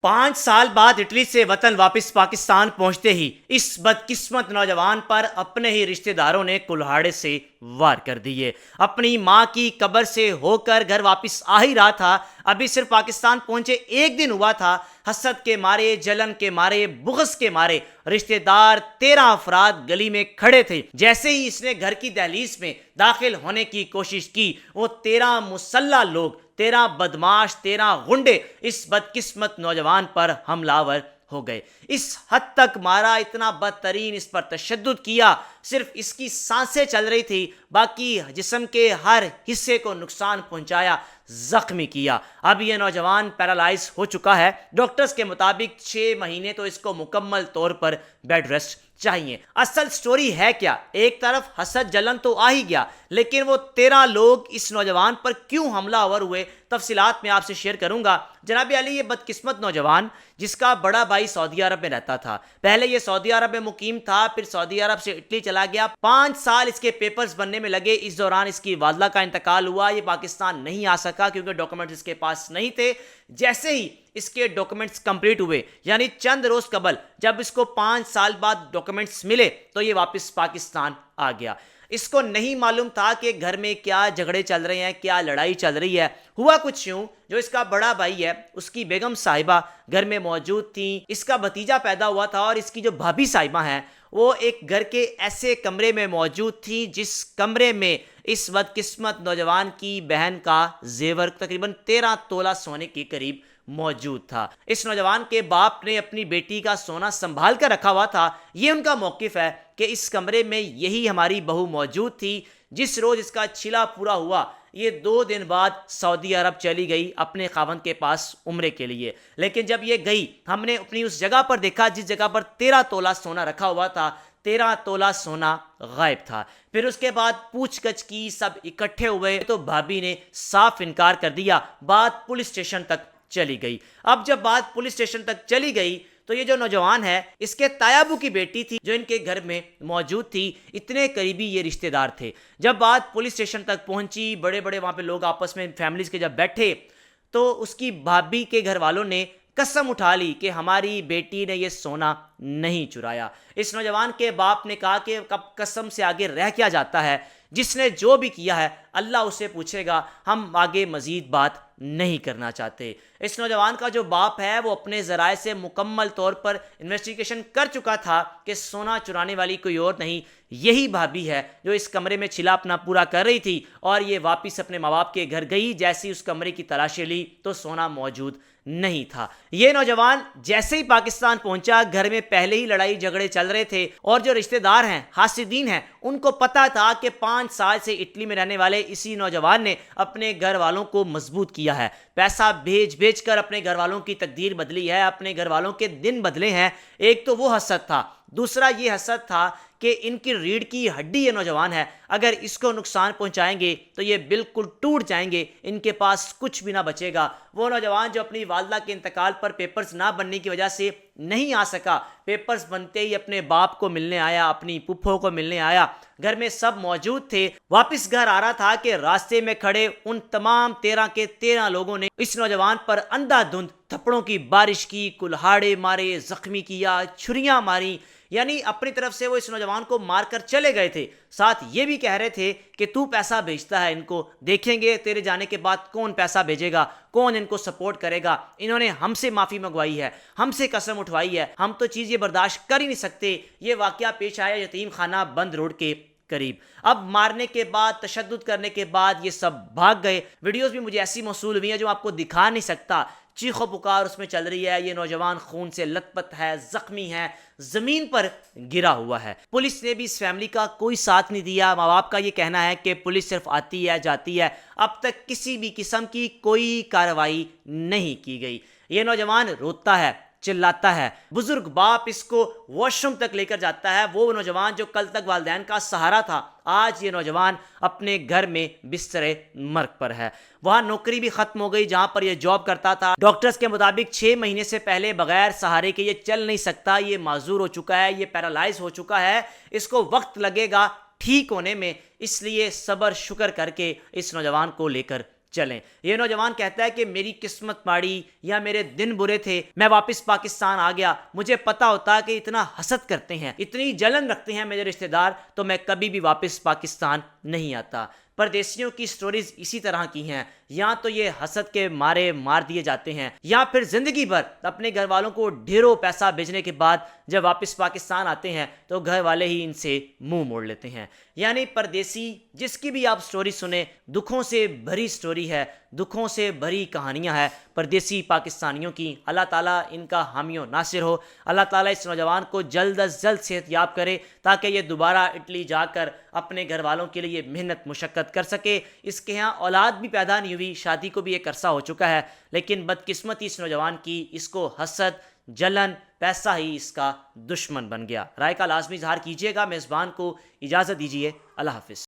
5 سال بعد اٹلی سے وطن واپس پاکستان پہنچتے ہی اس بدقسمت نوجوان پر اپنے ہی رشتہ داروں نے کلہاڑے سے وار کر دیے۔ اپنی ماں کی قبر سے ہو کر گھر واپس آ ہی رہا تھا، ابھی صرف پاکستان پہنچے 1 دن ہوا تھا، حسد کے مارے، جلن کے مارے، بغض کے مارے رشتہ دار 13 افراد گلی میں کھڑے تھے۔ جیسے ہی اس نے گھر کی دہلیز میں داخل ہونے کی کوشش کی، وہ 13 مسلح لوگ، 13 بدماش، 13 غنڈے اس بدقسمت نوجوان پر حملہ آور ہو گئے۔ اس حد تک مارا، اتنا بدترین اس پر تشدد کیا، صرف اس کی سانسیں چل رہی تھی، باقی جسم کے ہر حصے کو نقصان پہنچایا، زخمی کیا۔ اب یہ نوجوان پیرالائز ہو چکا ہے، ڈاکٹرز کے مطابق 6 مہینے تو اس کو مکمل طور پر بیڈ ریسٹ چاہیے۔ اصل سٹوری ہے کیا؟ ایک طرف حسد جلن تو آ ہی گیا، لیکن وہ 13 لوگ اس نوجوان پر کیوں حملہ آور ہوئے، تفصیلات میں آپ سے شیئر کروں گا۔ جناب علی، یہ بدقسمت نوجوان جس کا بڑا بھائی سعودی عرب میں رہتا تھا، پہلے یہ سعودی عرب میں مقیم تھا، پھر سعودی عرب سے اٹلی چلا گیا، 5 سال اس کے پیپرز بننے میں لگے، اس دوران اس کی والدہ کا انتقال ہوا، یہ پاکستان نہیں آ سکا کیونکہ ڈاکومنٹس اس کے پاس نہیں تھے۔ جیسے ہی اس کے ڈاکومنٹس کمپلیٹ ہوئے، یعنی چند روز قبل جب اس کو 5 سال بعد ڈاکومنٹس ملے تو یہ واپس پاکستان آ گیا۔ اس کو نہیں معلوم تھا کہ گھر میں کیا جھگڑے چل رہے ہیں، کیا لڑائی چل رہی ہے۔ ہوا کچھ یوں، جو اس کا بڑا بھائی ہے، اس کی بیگم صاحبہ گھر میں موجود تھیں، اس کا بھتیجا پیدا ہوا تھا، اور اس کی جو بھابھی صاحبہ ہیں وہ ایک گھر کے ایسے کمرے میں موجود تھی جس کمرے میں اس بدقسمت نوجوان کی بہن کا زیور تقریباً 13 تولہ سونے کے قریب موجود تھا۔ اس نوجوان کے باپ نے اپنی بیٹی کا سونا سنبھال کر رکھا ہوا تھا۔ یہ ان کا موقف ہے کہ اس کمرے میں یہی ہماری بہو موجود تھی۔ جس روز اس کا چھلا پورا ہوا، یہ 2 دن بعد سعودی عرب چلی گئی اپنے خاوند کے پاس عمرے کے لیے، لیکن جب یہ گئی ہم نے اپنی اس جگہ پر دیکھا جس جگہ پر 13 تولہ سونا رکھا ہوا تھا، 13 تولہ سونا غائب تھا۔ پھر اس کے بعد پوچھ گچھ کی، سب اکٹھے ہوئے تو بھابھی نے صاف انکار کر دیا، بات پولیس اسٹیشن تک چلی گئی۔ اب جب بات پولیس اسٹیشن تک چلی گئی تو یہ جو نوجوان ہے، اس کے تایابو کی بیٹی تھی جو ان کے گھر میں موجود تھی، اتنے قریبی یہ رشتہ دار تھے۔ جب بات پولیس اسٹیشن تک پہنچی، بڑے بڑے وہاں پہ لوگ آپس میں فیملیز کے جب بیٹھے تو اس کی بھابھی کے گھر والوں نے قسم اٹھا لی کہ ہماری بیٹی نے یہ سونا نہیں چرایا۔ اس نوجوان کے باپ نے کہا کہ کب قسم سے آگے رہ کیا جاتا ہے، جس نے جو بھی کیا ہے اللہ اسے پوچھے گا، ہم آگے مزید بات نہیں کرنا چاہتے۔ اس نوجوان کا جو باپ ہے وہ اپنے ذرائع سے مکمل طور پر انویسٹیگیشن کر چکا تھا کہ سونا چرانے والی کوئی اور نہیں، یہی بھابھی ہے جو اس کمرے میں چھلا اپنا پورا کر رہی تھی، اور یہ واپس اپنے ماں باپ کے گھر گئی۔ جیسے ہی اس کمرے کی تلاشی لی تو سونا موجود نہیں تھا۔ یہ نوجوان جیسے ہی پاکستان پہنچا، گھر میں پہلے ہی لڑائی جھگڑے چل رہے تھے، اور جو رشتہ دار ہیں، حاسدین ہیں، ان کو پتا تھا کہ 5 سال سے اٹلی میں رہنے والے اسی نوجوان نے اپنے گھر والوں کو مضبوط کیا ہے، پیسہ بھیج بھیج کر اپنے گھر والوں کی تقدیر بدلی ہے، اپنے گھر والوں کے دن بدلے ہیں۔ ایک تو وہ حسد تھا، دوسرا یہ حسد تھا کہ ان کی ریڑھ کی ہڈی یہ نوجوان ہے، اگر اس کو نقصان پہنچائیں گے تو یہ بالکل ٹوٹ جائیں گے، ان کے پاس کچھ بھی نہ بچے گا۔ وہ نوجوان جو اپنی والدہ کے انتقال پر پیپرز نہ بننے کی وجہ سے نہیں آ سکا، پیپرز بنتے ہی اپنے باپ کو ملنے آیا، اپنی پھپھو کو ملنے آیا، گھر میں سب موجود تھے، واپس گھر آ رہا تھا کہ راستے میں کھڑے ان تمام 13 کے 13 لوگوں نے اس نوجوان پر اندھا دھند تھپڑوں کی بارش کی، کلہاڑے مارے، زخمی کیا، چھریاں ماری، یعنی اپنی طرف سے وہ اس نوجوان کو مار کر چلے گئے تھے۔ ساتھ یہ بھی کہہ رہے تھے کہ تو پیسہ بھیجتا ہے ان کو، دیکھیں گے تیرے جانے کے بعد کون پیسہ بھیجے گا، کون ان کو سپورٹ کرے گا، انہوں نے ہم سے معافی منگوائی ہے، ہم سے قسم اٹھوائی ہے، ہم تو چیز یہ برداشت کر ہی نہیں سکتے۔ یہ واقعہ پیش آیا یتیم خانہ بند روڈ کے قریب۔ اب مارنے کے بعد، تشدد کرنے کے بعد یہ سب بھاگ گئے۔ ویڈیوز بھی مجھے ایسی موصول ہوئی ہیں جو آپ کو دکھا نہیں سکتا، چیخ و پکار اس میں چل رہی ہے، یہ نوجوان خون سے لت پت ہے، زخمی ہے، زمین پر گرا ہوا ہے۔ پولیس نے بھی اس فیملی کا کوئی ساتھ نہیں دیا۔ ماں باپ کا یہ کہنا ہے کہ پولیس صرف آتی ہے جاتی ہے، اب تک کسی بھی قسم کی کوئی کارروائی نہیں کی گئی۔ یہ نوجوان روتا ہے، چلاتا ہے، بزرگ باپ اس کو واش روم تک لے کر جاتا ہے۔ وہ نوجوان جو کل تک والدین کا سہارا تھا، آج یہ نوجوان اپنے گھر میں بستر مرگ پر ہے۔ وہاں نوکری بھی ختم ہو گئی جہاں پر یہ جاب کرتا تھا۔ ڈاکٹرز کے مطابق 6 مہینے سے پہلے بغیر سہارے کے یہ چل نہیں سکتا، یہ معذور ہو چکا ہے، یہ پیرالائز ہو چکا ہے، اس کو وقت لگے گا ٹھیک ہونے میں، اس لیے صبر شکر کر کے اس نوجوان کو لے کر چلیں۔ یہ نوجوان کہتا ہے کہ میری قسمت ماڑی یا میرے دن برے تھے، میں واپس پاکستان آ گیا، مجھے پتا ہوتا کہ اتنا حسد کرتے ہیں، اتنی جلن رکھتے ہیں میرے رشتہ دار، تو میں کبھی بھی واپس پاکستان نہیں آتا۔ پردیسیوں کی سٹوریز اسی طرح کی ہیں، یا تو یہ حسد کے مارے مار دیے جاتے ہیں، یا پھر زندگی بھر اپنے گھر والوں کو ڈھیروں پیسہ بھیجنے کے بعد جب واپس پاکستان آتے ہیں تو گھر والے ہی ان سے منہ موڑ لیتے ہیں۔ یعنی پردیسی جس کی بھی آپ سٹوری سنیں، دکھوں سے بھری سٹوری ہے، دکھوں سے بھری کہانیاں ہیں پردیسی پاکستانیوں کی۔ اللہ تعالیٰ ان کا حامی و ناصر ہو۔ اللہ تعالیٰ اس نوجوان کو جلد از جلد صحت یاب کرے تاکہ یہ دوبارہ اٹلی جا کر اپنے گھر والوں کے لیے محنت مشقت کر سکے۔ اس کے ہاں اولاد بھی پیدا نہیں ہوئی، شادی کو بھی ایک عرصہ ہو چکا ہے، لیکن بدقسمتی اس نوجوان کی، اس کو حسد، جلن، پیسہ ہی اس کا دشمن بن گیا۔ رائے کا لازمی اظہار کیجیے گا۔ میزبان کو اجازت دیجیے۔ اللہ حافظ۔